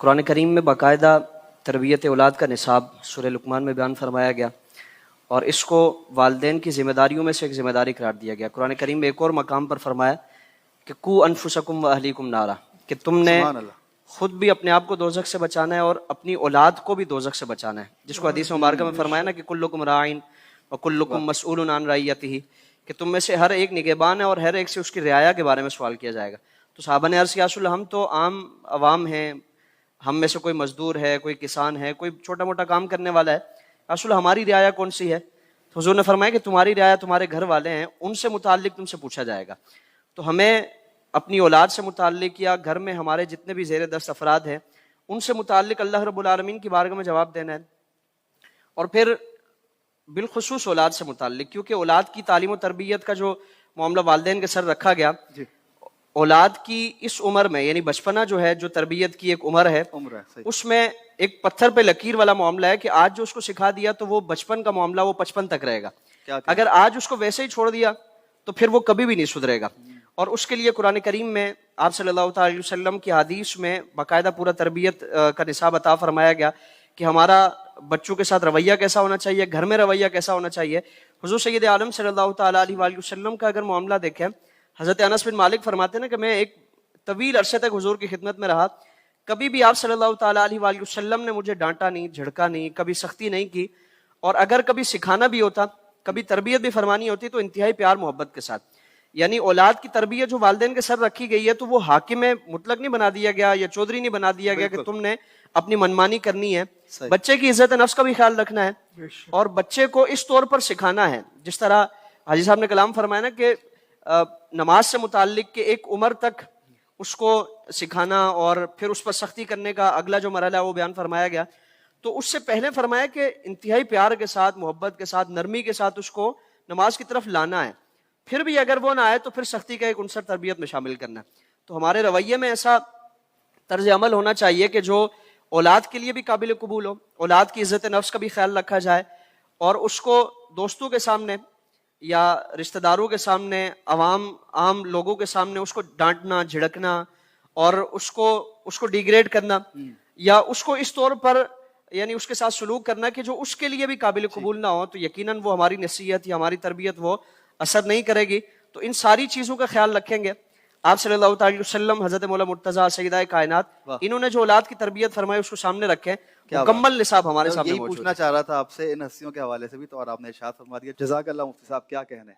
قرآن کریم میں باقاعدہ تربیت اولاد کا نصاب سورہ لقمان میں بیان فرمایا گیا اور اس کو والدین کی ذمہ داریوں میں سے ایک ذمہ داری قرار دیا گیا۔ قرآن کریم میں ایک اور مقام پر فرمایا کہ قو انفسکم و اہلیکم نارا، کہ تم نے خود بھی اپنے آپ کو دوزخ سے بچانا ہے اور اپنی اولاد کو بھی دوزخ سے بچانا ہے، جس کو حدیث مبارکہ میں فرمایا نا کہ کلکم راعٍ وکلکم مسئول عن رعیتہ، کہ تم میں سے ہر ایک نگہبان ہے اور ہر ایک سے اس کی رعایا کے بارے میں سوال کیا جائے گا۔ تو صحابہ نے عرض کیا رسول اللہ، ہم تو عام عوام ہیں، ہم میں سے کوئی مزدور ہے، کوئی کسان ہے، کوئی چھوٹا موٹا کام کرنے والا ہے، رسول اللہ ہماری رعایا کون سی ہے؟ تو حضور نے فرمایا کہ تمہاری رعایا تمہارے گھر والے ہیں، ان سے متعلق تم سے پوچھا جائے گا۔ تو ہمیں اپنی اولاد سے متعلق یا گھر میں ہمارے جتنے بھی زیر دست افراد ہیں ان سے متعلق اللہ رب العالمین کی بارگاہ میں جواب دینا ہے، اور پھر بالخصوص اولاد سے متعلق، کیونکہ اولاد کی تعلیم و تربیت کا جو معاملہ والدین کے سر رکھا گیا، اولاد کی اس عمر میں یعنی بچپنا جو ہے، جو تربیت کی ایک عمر ہے، اس میں ایک پتھر پہ لکیر والا معاملہ ہے کہ آج جو اس کو سکھا دیا تو وہ بچپن کا معاملہ وہ 55 تک رہے گا، اگر آج اس کو ویسے ہی چھوڑ دیا تو پھر وہ کبھی بھی نہیں سدھرے گا۔ اور اس کے لیے قرآن کریم میں آپ صلی اللہ تعالی وسلم کی حدیث میں باقاعدہ پورا تربیت کا نصاب عطا فرمایا گیا کہ ہمارا بچوں کے ساتھ رویہ کیسا ہونا چاہیے، گھر میں رویہ کیسا ہونا چاہیے۔ حضور سید عالم صلی اللہ تعالی علیہ وآلہ وسلم کا اگر معاملہ دیکھیں، حضرت انس بن مالک فرماتے ہیں کہ میں ایک طویل عرصے تک حضور کی خدمت میں رہا، کبھی بھی آپ صلی اللہ تعالی علیہ وآلہ وسلم نے مجھے ڈانٹا نہیں، جھڑکا نہیں، کبھی سختی نہیں کی، اور اگر کبھی سکھانا بھی ہوتا، کبھی تربیت بھی فرمانی ہوتی تو انتہائی پیار محبت کے ساتھ۔ یعنی اولاد کی تربیت جو والدین کے سر رکھی گئی ہے تو وہ حاکم مطلق نہیں بنا دیا گیا یا چودھری نہیں بنا دیا گیا کہ تم نے اپنی منمانی کرنی ہے، بچے کی عزت نفس کا بھی خیال رکھنا ہے اور بچے کو اس طور پر سکھانا ہے جس طرح حاجی صاحب نے کلام فرمایا نا کہ نماز سے متعلق کہ ایک عمر تک اس کو سکھانا اور پھر اس پر سختی کرنے کا اگلا جو مرحلہ ہے وہ بیان فرمایا گیا، تو اس سے پہلے فرمایا کہ انتہائی پیار کے ساتھ، محبت کے ساتھ، نرمی کے ساتھ اس کو نماز کی طرف لانا ہے، پھر بھی اگر وہ نہ آئے تو پھر سختی کا ایک عنصر تربیت میں شامل کرنا ہے۔ تو ہمارے رویے میں ایسا طرز عمل ہونا چاہیے کہ جو اولاد کے لیے بھی قابل قبول ہو، اولاد کی عزت نفس کا بھی خیال رکھا جائے، اور اس کو دوستوں کے سامنے یا رشتہ داروں کے سامنے، عام لوگوں کے سامنے اس کو ڈانٹنا، جھڑکنا اور اس کو ڈیگریڈ کرنا یا اس کو اس طور پر یعنی اس کے ساتھ سلوک کرنا کہ جو اس کے لیے بھی قابل قبول نہ ہو، تو یقیناً وہ ہماری نصیحت یا ہماری تربیت وہ اثر نہیں کرے گی۔ تو ان ساری چیزوں کا خیال رکھیں گے۔ آپ صلی اللہ تعالی وسلم، حضرت مولا مرتضیٰ، سیدہ کائنات، انہوں نے جو اولاد کی تربیت فرمائی اس کو سامنے رکھیں، مکمل نصاب ہمارے سامنے موجود ہے۔ یہی پوچھنا چاہ رہا تھا آپ سے ان ہستیوں کے حوالے سے بھی، تو اور آپ نے ارشاد فرما دیا۔ جزاک اللہ مفتی صاحب، کیا کہنے